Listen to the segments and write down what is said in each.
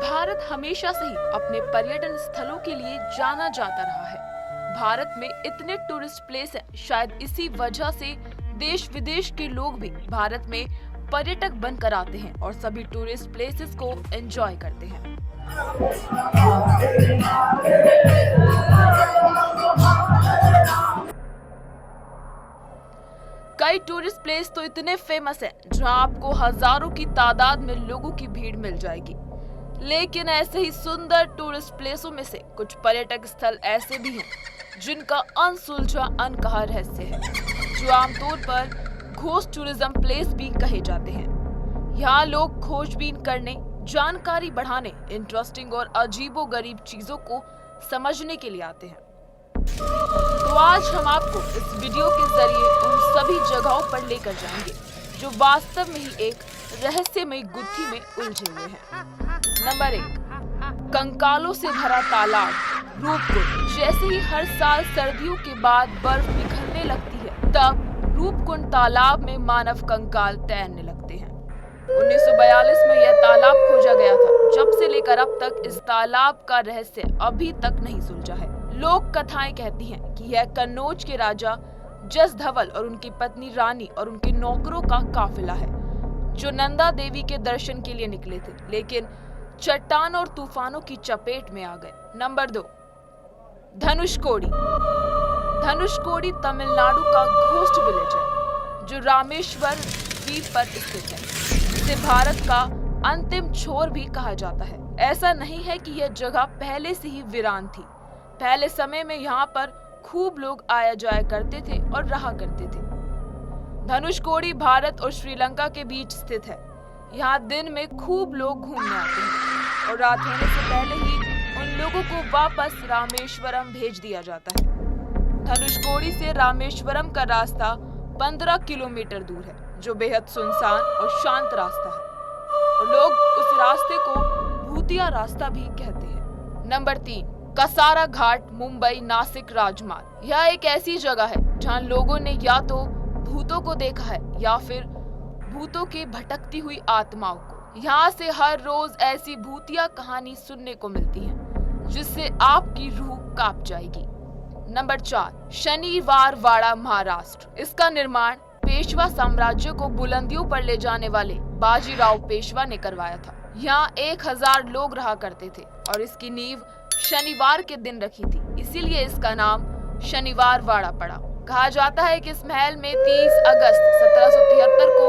भारत हमेशा से ही अपने पर्यटन स्थलों के लिए जाना जाता रहा है। भारत में इतने टूरिस्ट प्लेस हैं, शायद इसी वजह से देश विदेश के लोग भी भारत में पर्यटक बनकर आते हैं और सभी टूरिस्ट प्लेसेस को एंजॉय करते हैं। कई टूरिस्ट प्लेस तो इतने फेमस हैं जहां आपको हजारों की तादाद में लोगों की भीड़ मिल जाएगी। लेकिन ऐसे ही सुंदर टूरिस्ट प्लेसों में से कुछ पर्यटक स्थल ऐसे भी हैं जिनका अनसुलझा अनकहा रहस्य है, जो आमतौर पर घोस्ट टूरिज्म प्लेस भी कहे जाते हैं। यहाँ लोग खोजबीन करने, जानकारी बढ़ाने, इंटरेस्टिंग और अजीबोगरीब चीजों को समझने के लिए आते हैं। तो आज हम आपको इस वीडियो के जरिए उन सभी जगहों पर लेकर जाएंगे जो वास्तव में ही एक रहस्यमय गुत्थी में उलझे हुए हैं। नंबर 1, कंकालों से भरा तालाब रूपकुंड। जैसे ही हर साल सर्दियों के बाद बर्फ पिघलने लगती है, तब रूपकुंड तालाब में मानव कंकाल तैरने लगते हैं। 1942 में यह तालाब खोजा गया था। जब से लेकर अब तक इस तालाब का रहस्य अभी तक नहीं सुलझा है। लोक कथाएं कहती हैं कि यह कन्नौज के राजा जस धवल और उनकी पत्नी रानी और उनके नौकरों का काफिला है, जो नंदा देवी के दर्शन के लिए निकले थे, लेकिन चट्टान और तूफानों की चपेट में आ गए। नंबर 2, धनुषकोडी। धनुषकोडी तमिलनाडु का घोस्ट विलेज है, जो रामेश्वर द्वीप पर स्थित है। इसे भारत का अंतिम छोर भी कहा जाता है। ऐसा नहीं है कि यह जगह पहले से ही वीरान थी। पहले समय में यहाँ पर खूब लोग आया जाया करते थे और रहा करते थे। धनुषकोडी भारत और श्रीलंका के बीच स्थित है। यहाँ दिन में खूब लोग घूमने आते हैं और रात होने से पहले ही उन लोगों को वापस रामेश्वरम भेज दिया जाता है। धनुषकोडी से रामेश्वरम का रास्ता 15 किलोमीटर दूर है, जो बेहद सुनसान और शांत रास्ता है और लोग उस रास्ते को भूतिया रास्ता भी कहते हैं। नंबर 3, कसारा घाट, मुंबई नासिक राजमार्ग। यह एक ऐसी जगह है जहां लोगों ने या तो भूतों को देखा है या फिर भूतों की भटकती हुई आत्माओं को। यहाँ से हर रोज ऐसी भूतिया कहानी सुनने को मिलती है जिससे आपकी रूह कांप जाएगी। नंबर 4, शनिवार वाड़ा, महाराष्ट्र। इसका निर्माण पेशवा साम्राज्य को बुलंदियों पर ले जाने वाले बाजीराव पेशवा ने करवाया था। यहाँ 1000 लोग रहा करते थे और इसकी नींव शनिवार के दिन रखी थी, इसीलिए इसका नाम शनिवार वाड़ा पड़ा। कहा जाता है कि इस महल में 30 अगस्त 1773 को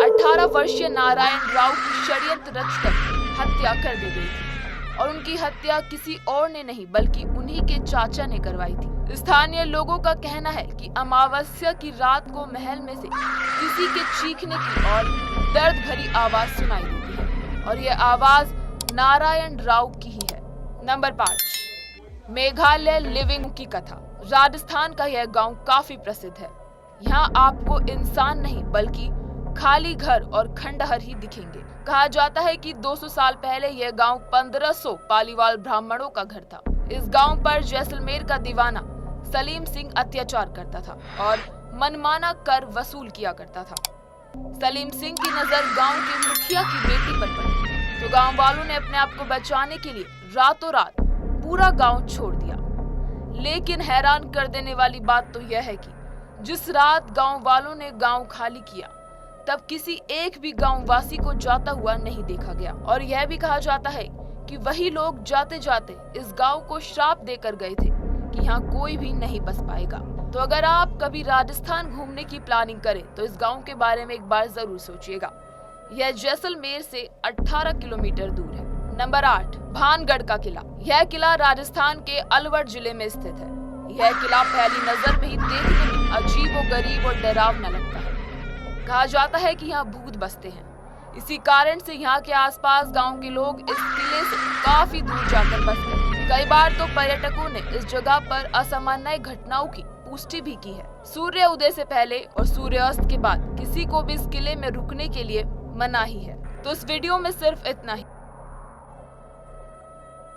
18 वर्षीय नारायण राव की षड्यंत्र रचकर हत्या कर दी गई थी और उनकी हत्या किसी और ने नहीं बल्कि उन्हीं के चाचा ने करवाई थी। स्थानीय लोगों का कहना है कि अमावस्या की रात को महल में से किसी के चीखने की और दर्द भरी आवाज सुनाई देती है और यह आवाज नारायण राव की ही है। नंबर 5, मेघालय लिविंग की कथा। राजस्थान का यह गांव काफी प्रसिद्ध है। यहाँ आपको इंसान नहीं बल्कि खाली घर और खंडहर ही दिखेंगे। कहा जाता है कि 200 साल पहले यह गांव 1500 पालीवाल ब्राह्मणों का घर था। इस गांव पर जैसलमेर का दीवाना सलीम सिंह अत्याचार करता था और मनमाना कर वसूल किया करता था। सलीम सिंह की नजर गांव के मुखिया की बेटी पर पड़ी, तो गांव वालों ने अपने आप को बचाने के लिए रातों रात पूरा गांव छोड़ दिया। लेकिन हैरान कर देने वाली बात तो यह है कि जिस रात गांव वालों ने गांव खाली किया, तब किसी एक भी गांव वासी को जाता हुआ नहीं देखा गया और यह भी कहा जाता है कि वही लोग जाते जाते इस गांव को श्राप देकर गए थे कि यहाँ कोई भी नहीं बस पाएगा। तो अगर आप कभी राजस्थान घूमने की प्लानिंग करें तो इस गांव के बारे में एक बार जरूर सोचिएगा। यह जैसलमेर से 18 किलोमीटर दूर है। नंबर 8, भानगढ़ का किला। यह किला राजस्थान के अलवर जिले में स्थित है। यह किला पहली नजर में ही देखने में अजीबोगरीब और डरावना लगता है। कहा जाता है कि यहाँ भूत बसते हैं। इसी कारण से यहाँ के आसपास गांव के लोग इस किले से काफी दूर जाकर बसते हैं। कई बार तो पर्यटकों ने इस जगह पर असामान्य घटनाओं की पुष्टि भी की है। सूर्य उदय से पहले और सूर्यास्त के बाद किसी को भी इस किले में रुकने के लिए मनाही है। तो इस वीडियो में सिर्फ इतना ही।